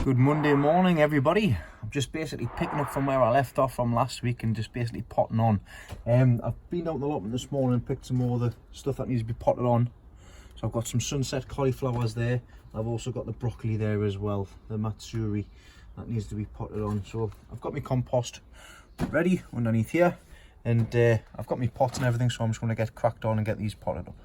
Good Monday morning, everybody. I'm just basically picking up from where I left off from last week and just basically potting on. I've been out in the allotment this morning and picked some more of the stuff that needs to be potted on. So I've got some sunset cauliflowers there. I've also got the broccoli there as well, the matsuri that needs to be potted on. So I've got my compost ready underneath here, and I've got my pots and everything, so I'm just going to get cracked on and get these potted up.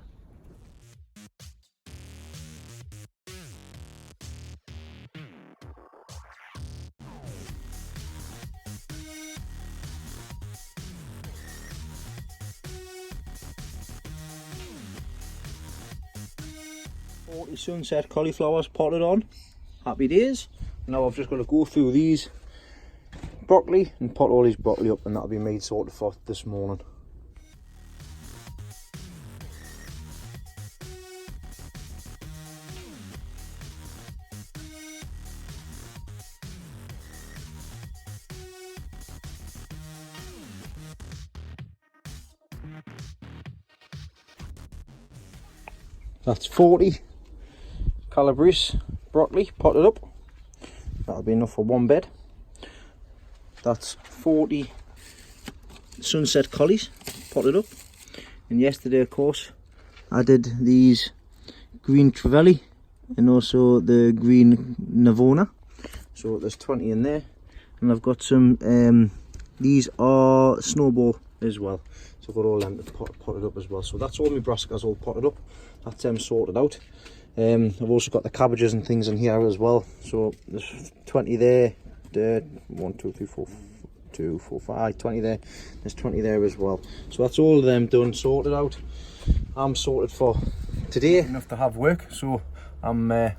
Sunset cauliflowers potted on, happy days. Now I've just got to go through these broccoli and pot all these broccoli up, and that'll be made sorted for this morning. That's 40 Calabrese broccoli potted up. That'll be enough for one bed. That's 40 sunset collies potted up. And yesterday, of course, I did these green trevally and also the green navona. So there's 20 in there. And I've got some, these are snowball as well. So I've got all them potted up as well. So that's all my brassicas all potted up. That's them sorted out. I've also got the cabbages and things in here as well. So there's 20 there. 1, 2, 3, 4, 2, 4, 5, 20 there. There's 20 there as well. So that's all of them done, sorted out. I'm sorted for today. Enough to have work. So I'm going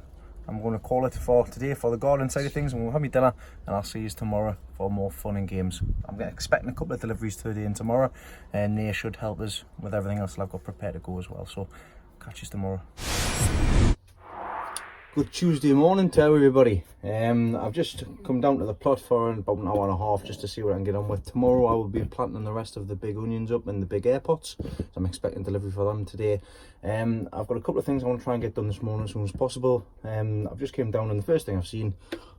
to call it for today for the garden side of things, and we'll have my dinner, and I'll see you tomorrow for more fun and games. I'm expecting a couple of deliveries today and tomorrow, and they should help us with everything else that I've got prepared to go as well. So catch you tomorrow. Good Tuesday morning to everybody. I've just come down to the plot for about an hour and a half just to see what I can get on with. Tomorrow I will be planting the rest of the big onions up in the big air pots, so I'm expecting delivery for them today. I've got a couple of things I want to try and get done this morning as soon as possible. I've just came down and the first thing I've seen,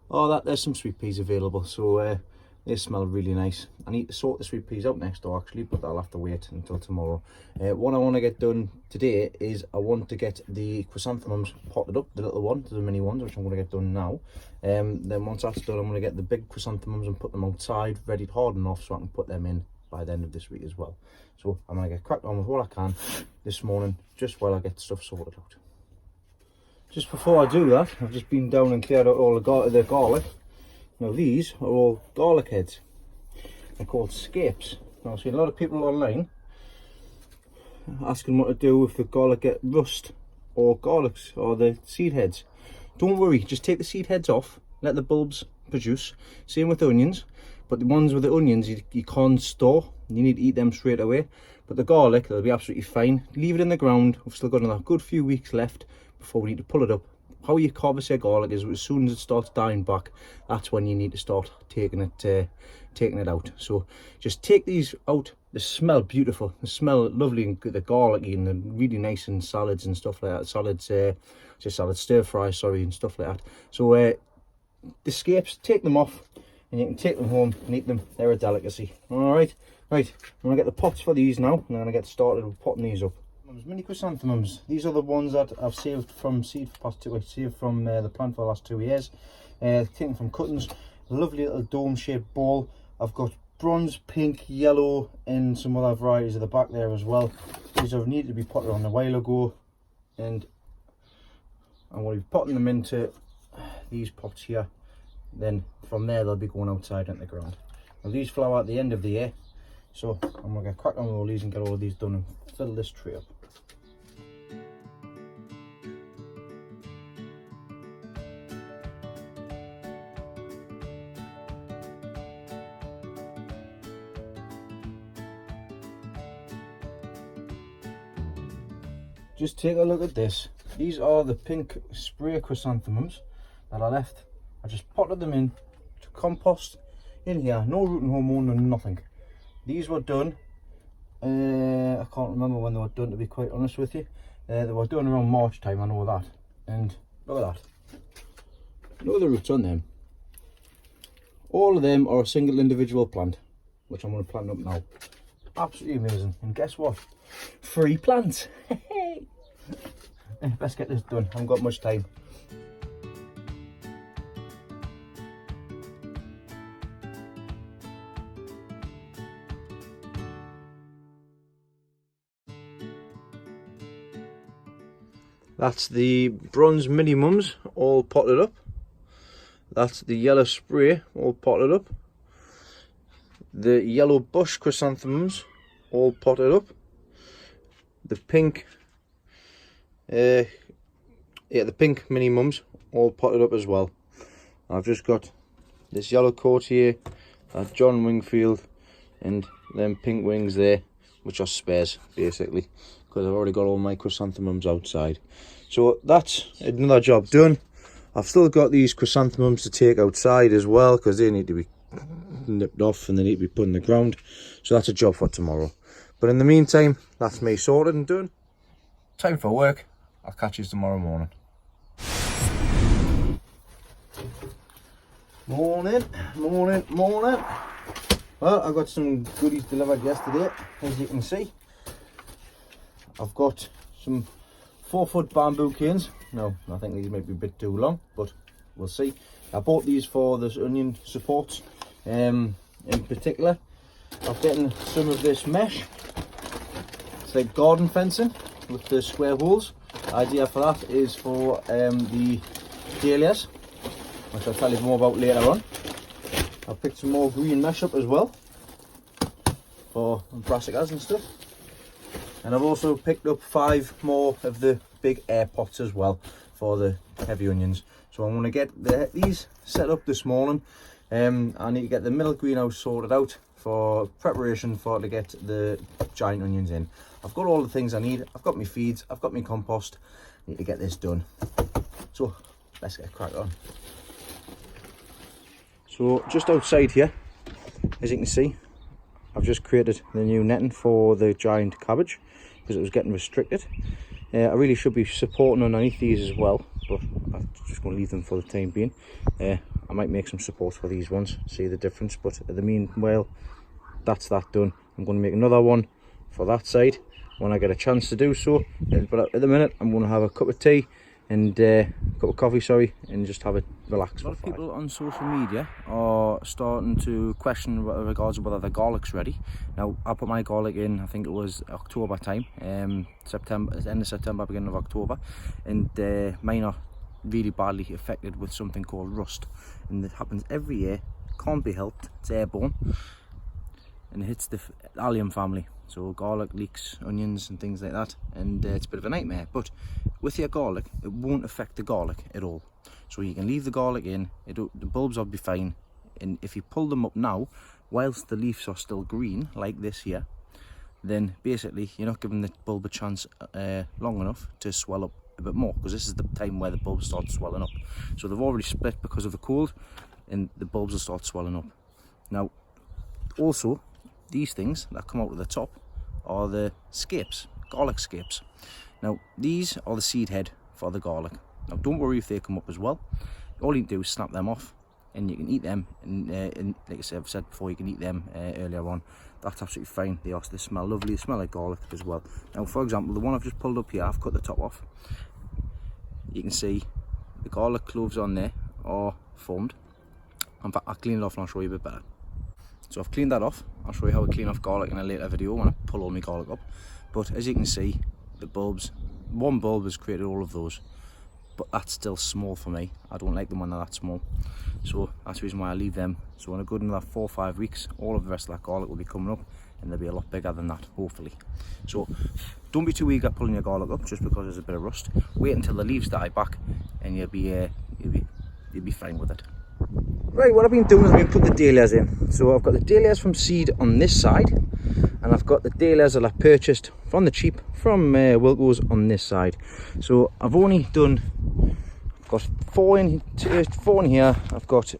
there's some sweet peas available, so they smell really nice. I need to sort the sweet peas out next door actually, but I'll have to wait until tomorrow. What I want to get done today is I want to get the chrysanthemums potted up, the little ones, the mini ones, which I'm going to get done now. Then once that's done, I'm going to get the big chrysanthemums and put them outside, ready to harden off, so I can put them in by the end of this week as well. So I'm going to get cracked on with what I can this morning, just while I get stuff sorted out. Just before I do that, I've just been down and cleared out all the garlic. Now these are all garlic heads. They're called scapes. Now I've seen a lot of people online asking what to do if the garlic get rust or garlics or the seed heads. Don't worry, just take the seed heads off, let the bulbs produce. Same with onions, but the ones with the onions you can't store. You need to eat them straight away. But the garlic, they'll be absolutely fine. Leave it in the ground. We've still got another good few weeks left before we need to pull it up. How you harvest your garlic is as soon as it starts dying back, that's when you need to start taking it out. So just take these out. They smell beautiful. They smell lovely and good. They're garlicky and they're really nice in salads and stuff like that. Salad stir fry, sorry, and stuff like that. So the scapes, take them off and you can take them home and eat them. They're a delicacy. All right, right. I'm gonna get the pots for these now, and I'm gonna get started with potting these up. Mini chrysanthemums. These are the ones that I've saved from seed for the plant for the last 2 years. Taken from cuttings. Lovely little dome-shaped ball. I've got bronze, pink, yellow, and some other varieties at the back there as well. These have needed to be potted on a while ago, and I'm going to be potting them into these pots here. Then from there they'll be going outside into the ground. Now these flower at the end of the year, so I'm going to get cracked on with all these and get all of these done and fill this tray up. Just take a look at this. These are the pink spray chrysanthemums that I left. I just potted them in to compost in here. No rooting hormone and nothing. These were done, I can't remember when they were done, to be quite honest with you. They were done around March time, I know that. And look at that. know the roots on them. All of them are a single individual plant, which I'm going to plant up now. Absolutely amazing. And guess what? Free plants. Let's get this done. I haven't got much time. That's the bronze mini mums all potted up. That's the yellow spray all potted up. The yellow bush chrysanthemums all potted up. The pink, the pink mini mums all potted up as well. I've just got this yellow coat here, John Wingfield, and them pink wings there, which are spares basically, because I've already got all my chrysanthemums outside. So that's another job done. I've still got these chrysanthemums to take outside as well, because they need to be nipped off and they need to be put in the ground. So that's a job for tomorrow. But in the meantime, that's me sorted and done. Time for work. I'll catch you tomorrow morning. Morning. Well, I got some goodies delivered yesterday, as you can see. I've got some 4-foot bamboo canes. No, I think these might be a bit too long, but we'll see. I bought these for this onion supports. In particular, I've gotten some of this mesh. It's like garden fencing with the square holes. The idea for that is for the dahlias, which I'll tell you more about later on. I've picked some more green mesh up as well for brassicas and stuff. And I've also picked up 5 more of the big air pots as well for the heavy onions. So I'm going to get these set up this morning. I need to get the middle greenhouse sorted out for preparation to get the giant onions in. I've got all the things I need. I've got my feeds, I've got my compost. I need to get this done. So let's get a crack on. So just outside here, as you can see, I've just created the new netting for the giant cabbage because it was getting restricted. I really should be supporting underneath these as well, but I'm just going to leave them for the time being. I might make some supports for these ones, see the difference, but at the meanwhile, that's that done. I'm going to make another one for that side when I get a chance to do so. But at the minute, I'm going to have a cup of tea and cup of coffee, sorry, and just have it relaxed. A lot of people on social media are starting to question regards whether the garlic's ready. Now, I put my garlic in, I think it was October time, September, end of September, beginning of October, and mine are really badly affected with something called rust, and it happens every year. Can't be helped. It's airborne, and it hits the allium family. So garlic, leeks, onions and things like that, and it's a bit of a nightmare. But with your garlic, it won't affect the garlic at all. So you can leave the garlic in, the bulbs will be fine, and if you pull them up now, whilst the leaves are still green, like this here, then basically you're not giving the bulb a chance long enough to swell up a bit more, because this is the time where the bulbs start swelling up. So they've already split because of the cold, and the bulbs will start swelling up. Now, also, these things that come out of the top are the scapes, garlic scapes. Now, these are the seed head for the garlic. Now, don't worry if they come up as well. All you can do is snap them off, and you can eat them. And like I've said before, you can eat them earlier on. That's absolutely fine. They smell lovely. They smell like garlic as well. Now, for example, the one I've just pulled up here, I've cut the top off. You can see the garlic cloves on there are formed. In fact, I'll clean it off and I'll show you a bit better. So I've cleaned that off. I'll show you how I clean off garlic in a later video when I pull all my garlic up. But as you can see, the bulbs, one bulb has created all of those, but that's still small for me. I don't like them when they're that small. So that's the reason why I leave them. So in a good another 4 or 5 weeks, all of the rest of that garlic will be coming up, and they'll be a lot bigger than that, hopefully. So don't be too eager pulling your garlic up just because there's a bit of rust. Wait until the leaves die back, and you'll be fine with it. Right, what I've been doing is I've been putting the dahlias in. So I've got the dahlias from seed on this side, and I've got the dahlias that I purchased from the cheap from Wilco's on this side. So I've only done, I've got 4 in here, I've got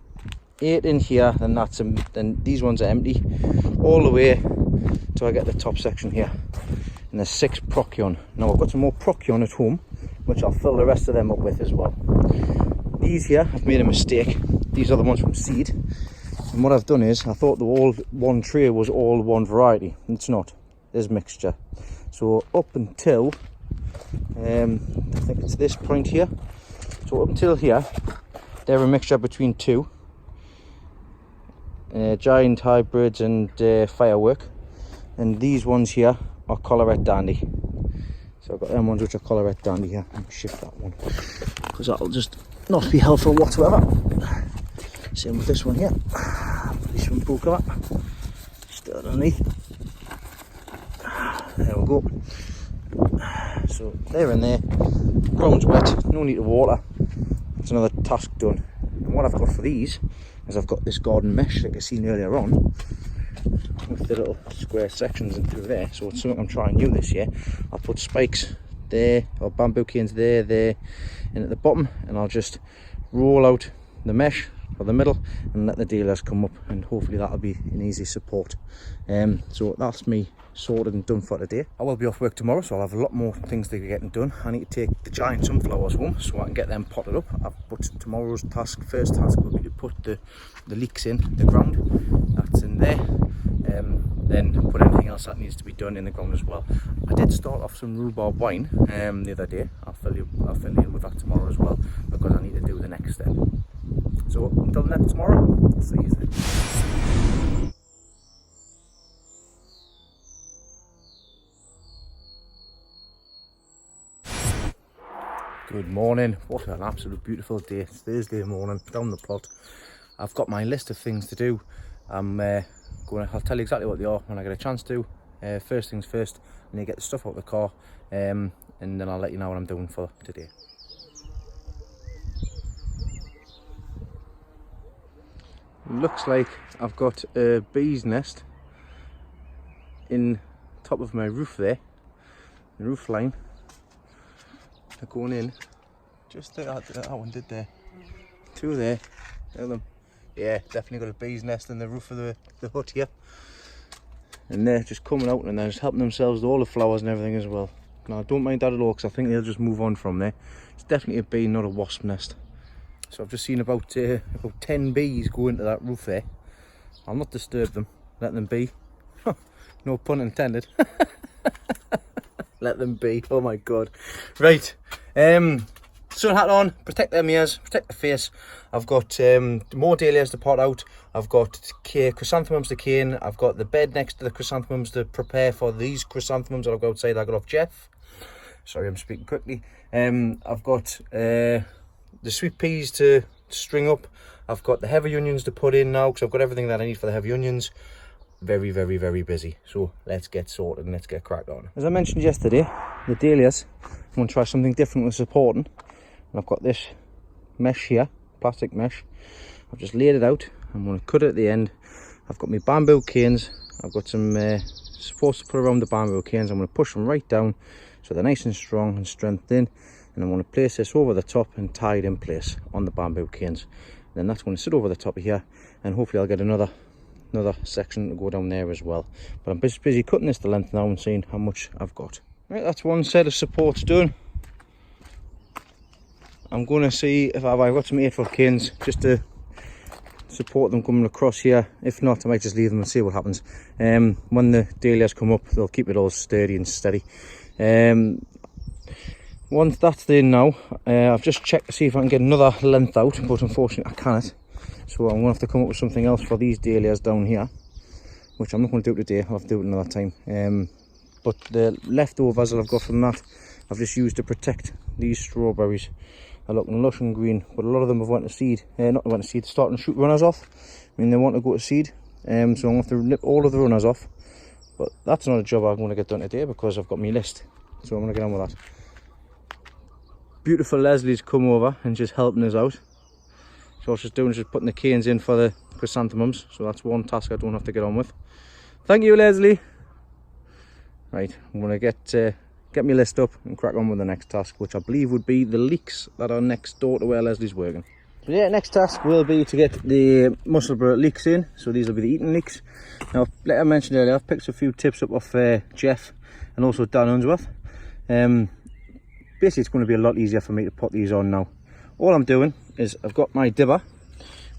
8 in here, and then these ones are empty all the way till I get the top section here. And there's 6 procyon. Now I've got some more procyon at home, which I'll fill the rest of them up with as well. These here, I've made a mistake. These are the ones from seed. And what I've done is, I thought the all one tray was all one variety. It's not. There's mixture. So up until, I think it's this point here. So up until here, they're a mixture between two. Giant hybrids and firework. And these ones here are Collarette Dandy. So I've got them ones which are Collarette Dandy here. Let me shift that one, because that'll just not be helpful whatsoever. Same with this one here. This one broke up. Still underneath. There we go. So they're in there. Ground's wet. No need to water. That's another task done. And what I've got for these is I've got this garden mesh like I seen earlier on, with the little square sections in through there. So it's something I'm trying new this year. I'll put spikes there, or bamboo canes there, and at the bottom, and I'll just roll out the mesh for the middle and let the dahlias come up, and hopefully that'll be an easy support. So that's me sorted and done for today. I will be off work tomorrow, so I'll have a lot more things to get done. I need to take the giant sunflowers home so I can get them potted up. But tomorrow's first task will be to put the leeks in the ground. That's in there. Then put anything else that needs to be done in the ground as well. I did start off some rhubarb wine the other day. I'll fill you in with that tomorrow as well, because I need to do the next step. So until next tomorrow, I'll see you then. Good morning. What an absolute beautiful day. It's Thursday morning, down the plot. I've got my list of things to do. I'll tell you exactly what they are when I get a chance to. First things first, I need to get the stuff out of the car, and then I'll let you know what I'm doing for today. Looks like I've got a bee's nest in top of my roof there, the roof line. They're going in. Just that one did there. Two there. Look at them. Yeah, definitely got a bee's nest in the roof of the hut here. And they're just coming out and they're just helping themselves to all the flowers and everything as well. Now I don't mind that at all, because I think they'll just move on from there. It's definitely a bee, not a wasp nest. So I've just seen about 10 bees go into that roof there. I'll not disturb them, let them be. No pun intended. Let them be. Oh my god. Right. Sun hat on, protect their ears, protect the face. I've got more dahlias to pot out. I've got chrysanthemums to cane. I've got the bed next to the chrysanthemums to prepare for these chrysanthemums that I've got outside. I got off Jeff. Sorry, I'm speaking quickly. I've got the sweet peas to string up. I've got the heavy onions to put in now, because I've got everything that I need for the heavy onions. Very, very, very busy. So let's get sorted and let's get cracked on. As I mentioned yesterday, the dahlias, I'm going to try something different with supporting. And I've got this mesh here, plastic mesh. I've just laid it out. I'm going to cut it at the end. I've got my bamboo canes. I've got some supports to put around the bamboo canes. I'm going to push them right down so they're nice and strong and strengthened. And I'm going to place this over the top and tie it in place on the bamboo canes. And then that's going to sit over the top of here, and hopefully I'll get another section to go down there as well. But I'm busy cutting this to length now and seeing how much I've got. Right, that's one set of supports done. I'm going to see if I've got some 8-foot canes just to support them coming across here. If not, I might just leave them and see what happens. When the dahlias come up, they'll keep it all sturdy and steady. Once that's in now, I've just checked to see if I can get another length out, but unfortunately I can't. So I'm going to have to come up with something else for these dahlias down here, which I'm not going to do today. I'll have to do it another time. But the leftovers that I've got from that, I've just used to protect these strawberries. They're looking lush and green, but a lot of them have went to seed. Not went to seed, starting to shoot runners off. I mean, they want to go to seed. So I'm going to have to nip all of the runners off. But that's not a job I'm going to get done today, because I've got my list. So I'm going to get on with that. Beautiful Leslie's come over and just helping us out. So what she's doing is just putting the canes in for the chrysanthemums. So that's one task I don't have to get on with. Thank you, Leslie. Right, I'm going to get my list up and crack on with the next task, which I believe would be the leeks that are next door to where Leslie's working. So yeah, next task will be to get the Musselburgh leeks in. So these will be the eating leeks. Now, like I mentioned earlier, I've picked a few tips up off Jeff and also Dan Unsworth. Basically, it's going to be a lot easier for me to put these on now. all I'm doing is I've got my dibber,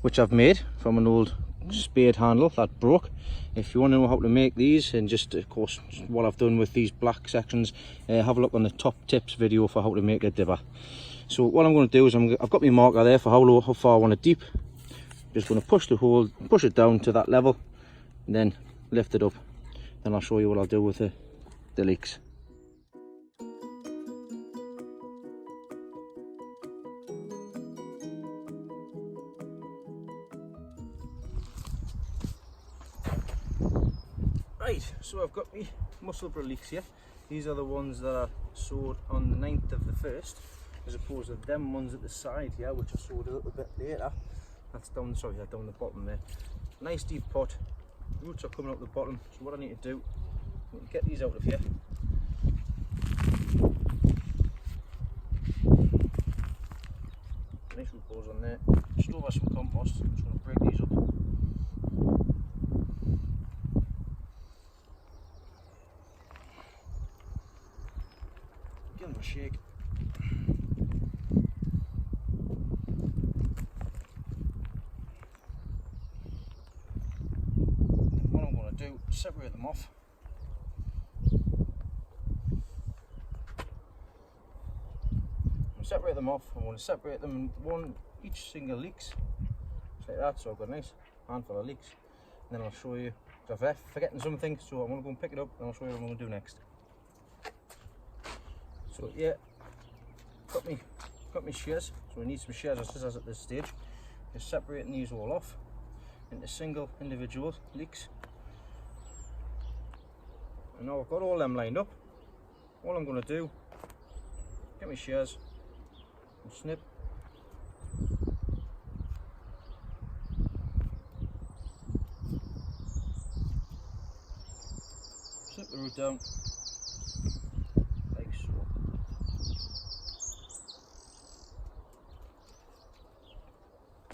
which I've made from an old spade handle that broke. If you want to know how to make these, and just of course what I've done with these black sections, have a look on the top tips video for how to make a dibber. So what I'm going to do is I've got my marker there for how far I want it deep. Just going to push the hole, push it down to that level, and then lift it up. Then I'll show you what I'll do with the leeks. Right, so I've got my Musselburgh leeks here. These are the ones that I sowed on the 9th of the 1st, as opposed to them ones at the side here, which I sowed a little bit later. That's down, sorry, that's down the bottom there. Nice deep pot, roots are coming out the bottom. So what I need to do, I need to get these out of here. Nice root balls on there. Just over some compost. I'm just going to break these up. Give them a shake. What I'm going to do, separate them off. Separate them off. I'm going to separate them in each single leeks, just like that. So I've got a nice handful of leeks, and then I'll show you. So if I'm forgetting something, so I'm going to go and pick it up, and I'll show you what I'm going to do next. So yeah, got my shears. So we need some shears or scissors at this stage. Just separating these all off into single individual leeks. And now I've got all them lined up. All I'm going to do, get my shears. Snip. Snip the root down, like so.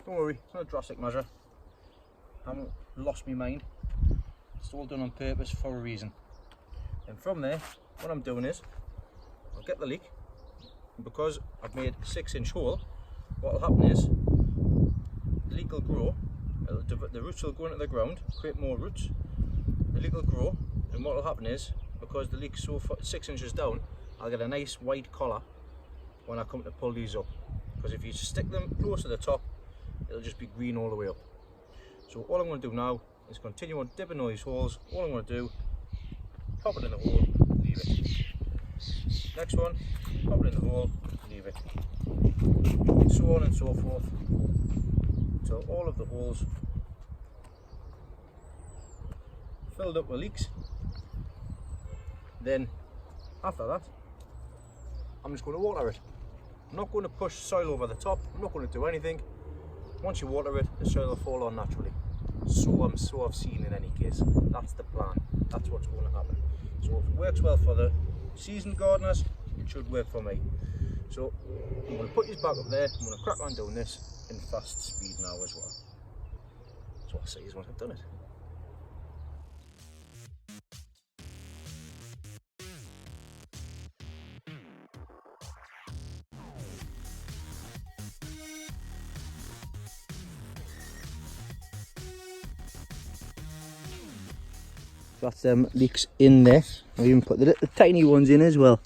Don't worry, it's not a drastic measure. I haven't lost my mind. It's all done on purpose for a reason. And from there, what I'm doing is, I'll get the leek. And because I've made a 6-inch hole, what will happen is the leek will grow, the roots will go into the ground, create more roots, the leek will grow, and what will happen is, because the leek's so 6 inches down, I'll get a nice white collar when I come to pull these up. Because if you stick them close to the top, it'll just be green all the way up. So all I'm going to do now is continue on dipping all these holes. All I'm going to do, pop it in the hole, leave it. Next one, pop it in the hole, leave it. And so on and so forth, until all of the holes filled up with leeks. Then after that, I'm just going to water it. I'm not going to push soil over the top. I'm not going to do anything. Once you water it, the soil will fall on naturally. So I've seen in any case. That's the plan. That's what's going to happen. So if it works well for the seasoned gardeners, it should work for me. So I'm going to put these back up there. I'm going to crack on doing this in fast speed now as well. So I'll see you once I've done it. That's them leeks in there. I even put the little tiny ones in as well.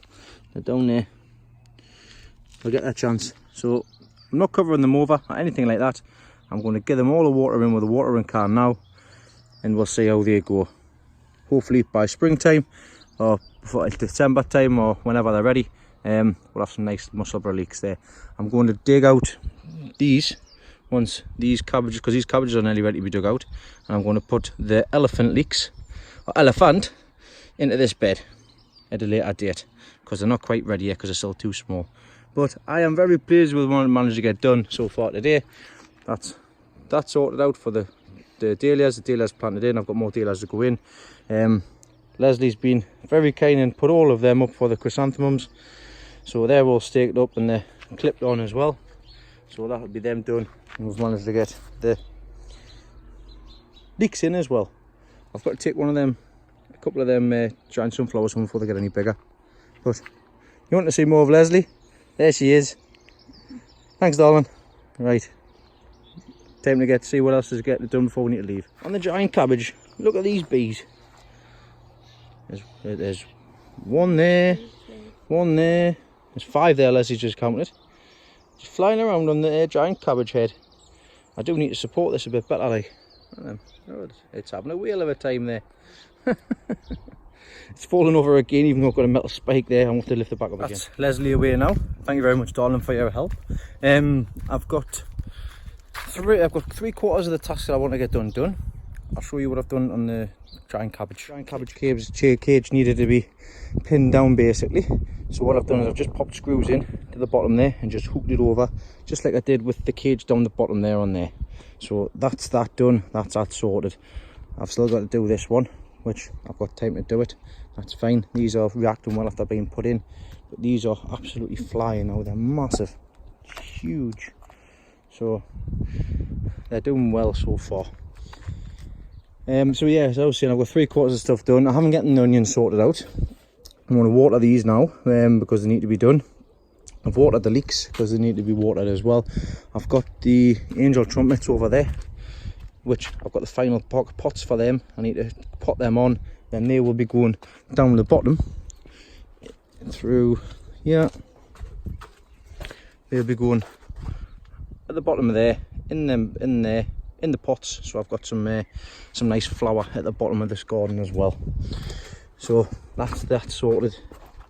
They're down there. I'll get that chance. So I'm not covering them over or anything like that. I'm going to get them all the water in with a watering can now, and we'll see how they go. Hopefully by springtime or before December time or whenever they're ready, we'll have some nice Musselburgh leeks there. I'm going to dig out these cabbages, because these cabbages are nearly ready to be dug out, and I'm going to put the elephant leeks or elephant into this bed at a later date, because they're not quite ready yet because they're still too small. But I am very pleased with what I managed to get done so far today. That's sorted out for the dahlias. The dahlias planted in. I've got more dahlias to go in. Leslie's been very kind and put all of them up for the chrysanthemums, so they're all staked up and they're clipped on as well. So that'll be them done, and we've managed to get the leeks in as well. I've got to take a couple of them giant sunflowers home before they get any bigger. But you want to see more of Leslie? There she is. Thanks, darling. Right. Time to see what else is getting done before we need to leave. On the giant cabbage, look at these bees. There's one there, one there. There's 5 there, Leslie's just counted. Just flying around on the giant cabbage head. I do need to support this a bit better, like. It's having a whale of a time there. It's fallen over again, even though I've got a metal spike there. I'm going to lift it back up again. That's Leslie away now. Thank you very much, darling, for your help. I've got 3/4 of the tasks that I want to get done. I'll show you what I've done on the giant cabbage. Giant cabbage cage needed to be pinned down basically. So what I've done is I've just popped screws in to the bottom there and just hooked it over, just like I did with the cage down the bottom there on there. So that's that done, that's that sorted. I've still got to do this one, which I've got time to do it. That's fine. These are reacting well after being put in, but these are absolutely flying now. They're massive, huge. So they're doing well so far. So yeah, as I was saying, I've got 3/4 of stuff done. I haven't gotten the onions sorted out. I'm going to water these now because they need to be done. I've watered the leeks because they need to be watered as well. I've got the angel trumpets over there, which I've got the final pots for them. I need to pot them on, then they will be going down the bottom through here. They'll be going at the bottom of there, in the pots. So I've got some nice flower at the bottom of this garden as well. So that's sorted.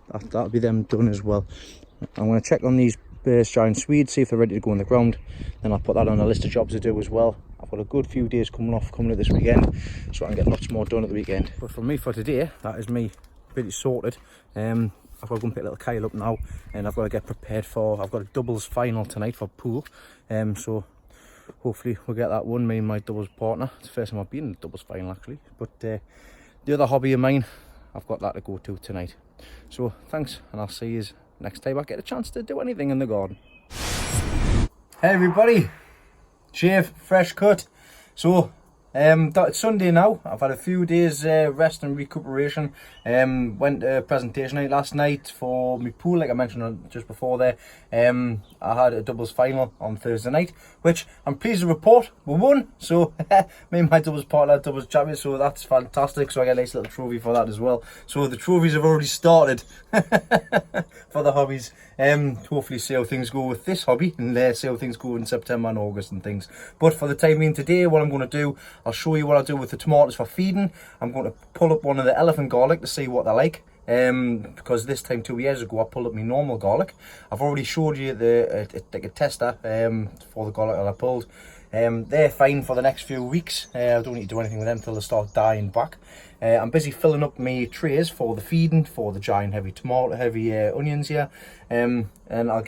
That'll be them done as well. I'm going to check on these giant Swedes, see if they're ready to go in the ground. Then I'll put that on a list of jobs to do as well. I've got a good few days coming up this weekend, so I can get lots more done at the weekend. But for me for today, that is me pretty sorted. I've got to go and pick little Kyle up now, and I've got to get prepared for. I've got a doubles final tonight for pool. So hopefully we'll get that one, me and my doubles partner. It's the first time I've been in a doubles final actually. But the other hobby of mine, I've got that to go to tonight. So thanks, and I'll see you next time I get a chance to do anything in the garden. Hey everybody, shave, fresh cut. So it's Sunday now. I've had a few days rest and recuperation. Went to a presentation night last night for my pool, like I mentioned just before there. I had a doubles final on Thursday night, which I'm pleased to report we won. So me and my doubles partner are doubles champions, so that's fantastic. So I get a nice little trophy for that as well. So the trophies have already started for the hobbies. Hopefully see how things go with this hobby, and see how things go in September and August and things. But for the time being today, what I'm going to do, I'll show you what I do with the tomatoes for feeding. I'm going to pull up one of the elephant garlic to see what they're like. Because this time 2 years ago I pulled up my normal garlic. I've already showed you like a tester for the garlic that I pulled. They're fine for the next few weeks. I don't need to do anything with them until they start dying back. I'm busy filling up my trays for the feeding for the giant heavy onions here, and I'll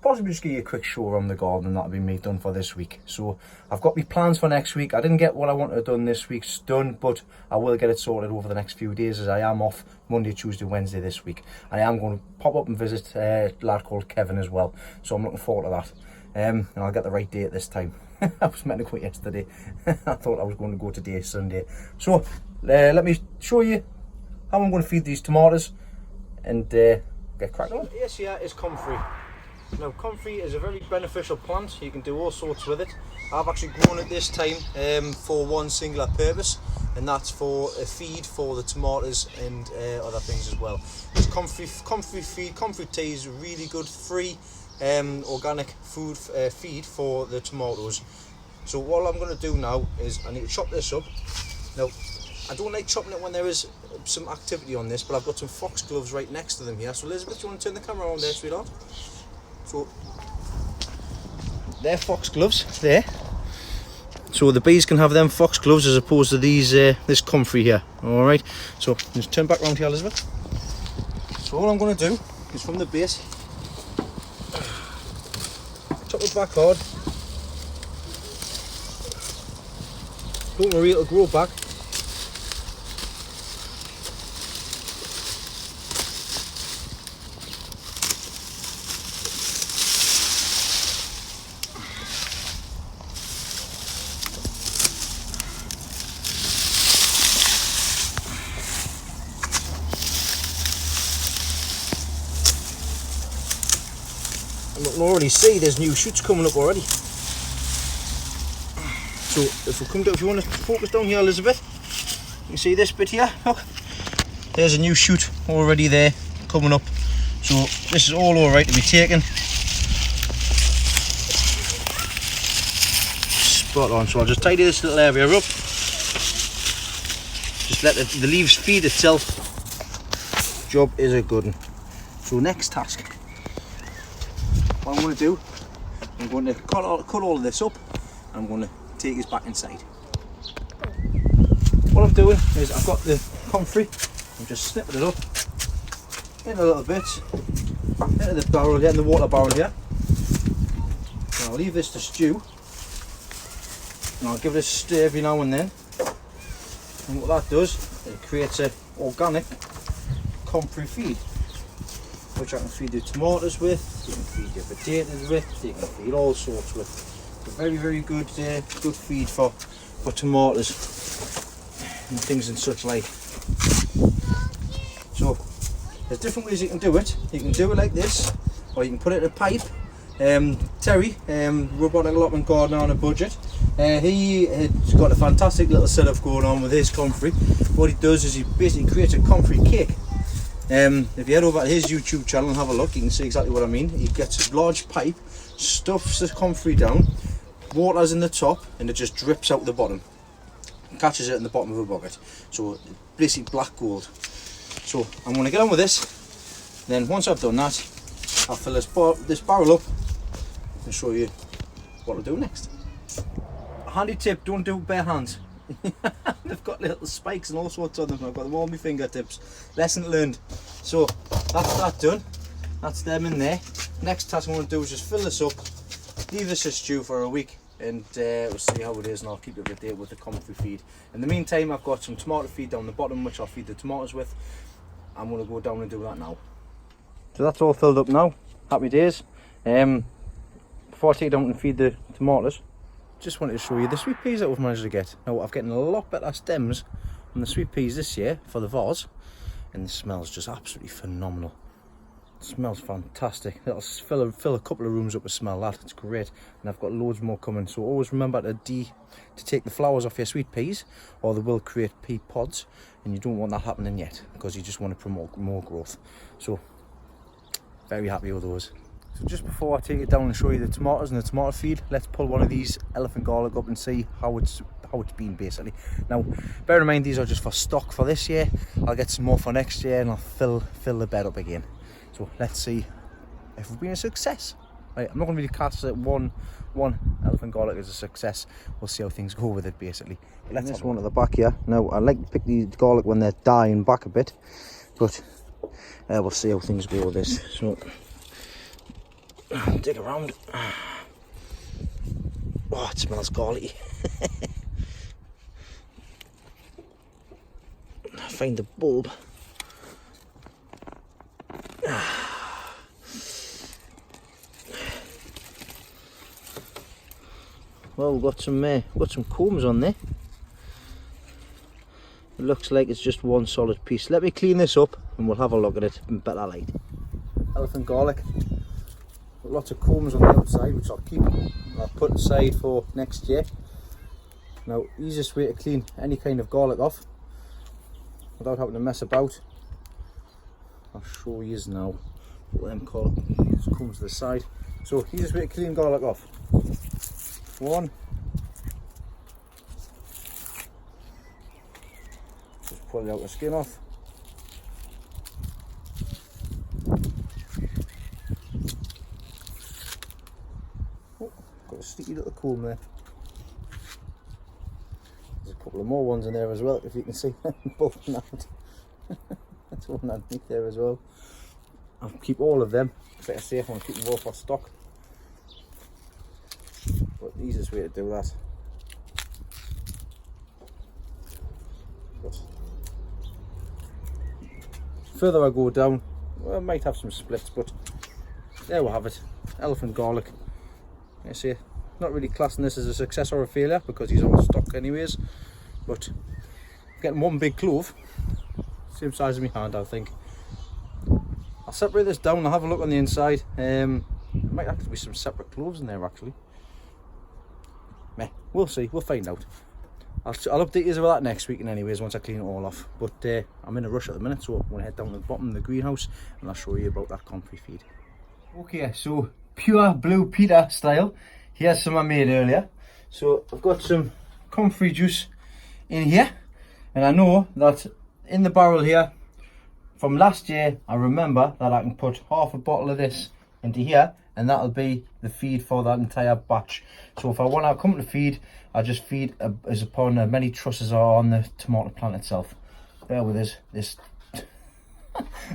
possibly just give you a quick show around the garden, and that'll be me done for this week. So I've got my plans for next week. I didn't get what I wanted done this week's done, but I will get it sorted over the next few days, as I am off Monday, Tuesday, Wednesday this week. I am going to pop up and visit a lad called Kevin as well, so I'm looking forward to that. And I'll get the right date this time. I was meant to go yesterday. I thought I was going to go today, Sunday. So let me show you how I'm going to feed these tomatoes and get cracking on. Yes, yeah, it's Comfrey. Now, Comfrey is a very beneficial plant. You can do all sorts with it. I've actually grown it this time for one singular purpose, and that's for a feed for the tomatoes and other things as well. It's Comfrey tea is really good, free organic food feed for the tomatoes. So what I'm going to do now is I need to chop this up. Now, I don't like chopping it when there is some activity on this, but I've got some foxgloves right next to them here. So Elizabeth, do you want to turn the camera on there, sweetheart? So they're foxgloves there. So the bees can have them foxgloves as opposed to these this Comfrey here. All right. So just turn back round here, Elizabeth. So all I'm going to do is from the base, chop it back hard. Don't worry, it'll grow back. And we can already see there's new shoots coming up already. So if we come down, if you want to focus down here, Elizabeth, you can see this bit here. Look, there's a new shoot already there coming up. So this is all alright to be taken. Spot on. So I'll just tidy this little area up. Just let the leaves feed itself. Job is a good one. So next task, what I'm going to do, I'm going to cut all of this up, and I'm going to take us back inside. What I'm doing is I've got the comfrey, I'm just snipping it up in a little bit into the barrel here, in the water barrel here. And I'll leave this to stew, and I'll give it a stir every now and then. And what that does, it creates an organic comfrey feed, which I can feed the tomatoes with, you can feed your potatoes with, you can feed all sorts with. It's a very, very good good feed for tomatoes and things and such like. So there's different ways you can do it. You can do it like this, or you can put it in a pipe. Terry, robotic allotment gardener on a budget, he's got a fantastic little setup going on with his comfrey. What he does is he basically creates a comfrey cake. If you head over to his YouTube channel and have a look, you can see exactly what I mean. He gets a large pipe, stuffs the comfrey down, water's in the top, and it just drips out the bottom. Catches it in the bottom of a bucket. So basically black gold. So I'm going to get on with this. Then once I've done that, I'll fill this barrel up and show you what I'll do next. Handy tip, don't do it bare hands. They've got little spikes and all sorts on them. I've got them all on my fingertips. Lesson learned. So that's that done. That's them in there. Next task I'm going to do is just fill this up, leave this to stew for a week, and we'll see how it is, and I'll keep you up to date with the comfrey feed. In the meantime, I've got some tomato feed down the bottom, which I'll feed the tomatoes with. I'm going to go down and do that now. So that's all filled up now. Happy days. Before I take it down and feed the tomatoes, just wanted to show you the sweet peas that we've managed to get. Now I've getting a lot better stems on the sweet peas this year for the vase, and the smell's just absolutely phenomenal. It smells fantastic. That'll fill a couple of rooms up with smell. That's great. And I've got loads more coming. So always remember to take the flowers off your sweet peas, or they will create pea pods, and you don't want that happening yet, because you just want to promote more growth. So very happy with those. So just before I take it down and show you the tomatoes and the tomato feed, let's pull one of these elephant garlic up and see how it's been basically. Now bear in mind, these are just for stock for this year. I'll get some more for next year, and I'll fill the bed up again. So let's see if we've been a success. Right, I'm not going to really cast it one elephant garlic as a success. We'll see how things go with it basically. Let's this one at the back here. Now I like to pick these garlic when they're dying back a bit, but we'll see how things go with this. So dig around. Oh, it smells garlicky. Find the bulb. Well, we've got some combs on there. It looks like it's just one solid piece. Let me clean this up and we'll have a look at it in better light. Elephant garlic. Got lots of combs on the outside, which I'll keep. I'll put aside for next year. Now, easiest way to clean any kind of garlic off without having to mess about, I'll show you now. Put them combs to the side. So, easiest way to clean garlic off. One. Just pull out the skin off. Oh, got a sticky little comb there. There's a couple of more ones in there as well, if you can see them bulging out. That's one underneath there as well. I'll keep all of them. Better safe, I'll keep them all for stock. But the easiest way to do that. But further I go down, well, I might have some splits, but there we have it. Elephant garlic. I say, not really classing this as a success or a failure because he's on stock anyways. But getting one big clove, same size as my hand, I think. I'll separate this down. I'll have a look on the inside. might actually be some separate clothes in there actually. Meh, we'll see, we'll find out. I'll update you about that next week, and anyways, once I clean it all off. But I'm in a rush at the minute, so I'm going to head down to the bottom of the greenhouse and I'll show you about that Comfrey feed. Okay, so pure Blue Peter style. Here's some I made earlier. So I've got some Comfrey juice in here, and I know that in the barrel here from last year, I remember that I can put half a bottle of this into here, and that'll be the feed for that entire batch. So if I want to come to feed, I just feed as upon many trusses are on the tomato plant itself. Bear with us, this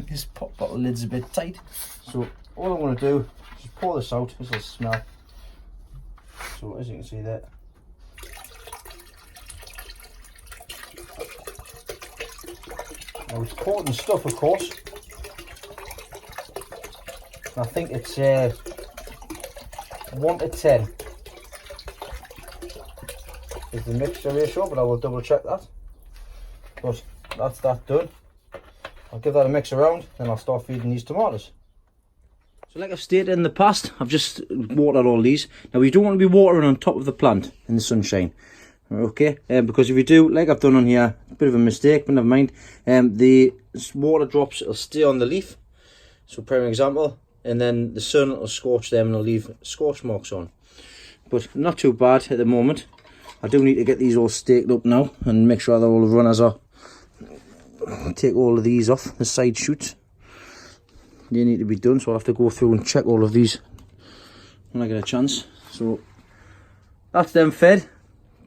this pop bottle lid's a bit tight. So all I'm going to do is just pour this out. This will smell. So as you can see there, now it's important stuff, of course. I think it's 1 to 10 is the mixture ratio, but I will double check that. But that's that done. I'll give that a mix around, then I'll start feeding these tomatoes. So like I've stated in the past, I've just watered all these. Now you don't want to be watering on top of the plant in the sunshine, okay? Because if you do, like I've done on here, a bit of a mistake, but never mind. The water drops will stay on the leaf. So prime example, and then the sun will scorch them and it'll leave scorch marks on. But not too bad at the moment. I do need to get these all staked up now and make sure that all the runners are. Take all of these off the side shoots. They need to be done, so I'll have to go through and check all of these when I get a chance. So that's them fed.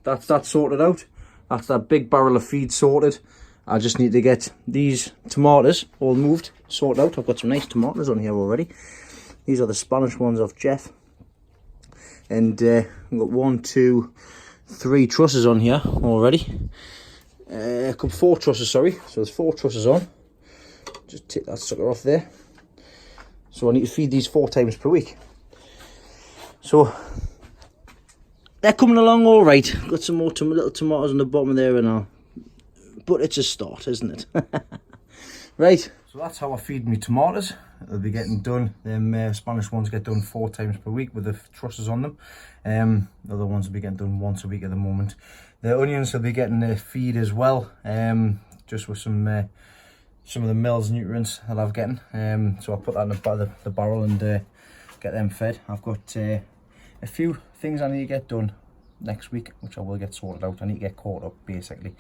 That's that sorted out. That's that big barrel of feed sorted. I just need to get these tomatoes all moved, sorted out. I've got some nice tomatoes on here already. These are the Spanish ones of Jeff. And I've got 1, 2, 3 trusses on here already. 4 trusses, sorry. So there's 4 trusses on. Just take that sucker off there. So I need to feed these 4 times per week. So they're coming along all right. Got some more little tomatoes on the bottom there and all. But it's a start, isn't it? Right. So that's how I feed my tomatoes. They'll be getting done. Them Spanish ones get done 4 times per week with the trusses on them. The other ones will be getting done once a week at the moment. The onions will be getting a feed as well, just with some of the mill's nutrients that I've getting. So I'll put that in the barrel and get them fed. I've got a few things I need to get done next week, which I will get sorted out. I need to get caught up basically.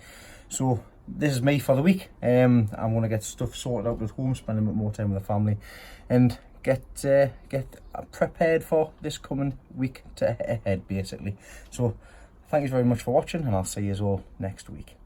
So this is me for the week. I'm going to get stuff sorted out at home, spend a bit more time with the family, and get prepared for this coming week ahead basically. So thank you very much for watching, and I'll see you all next week.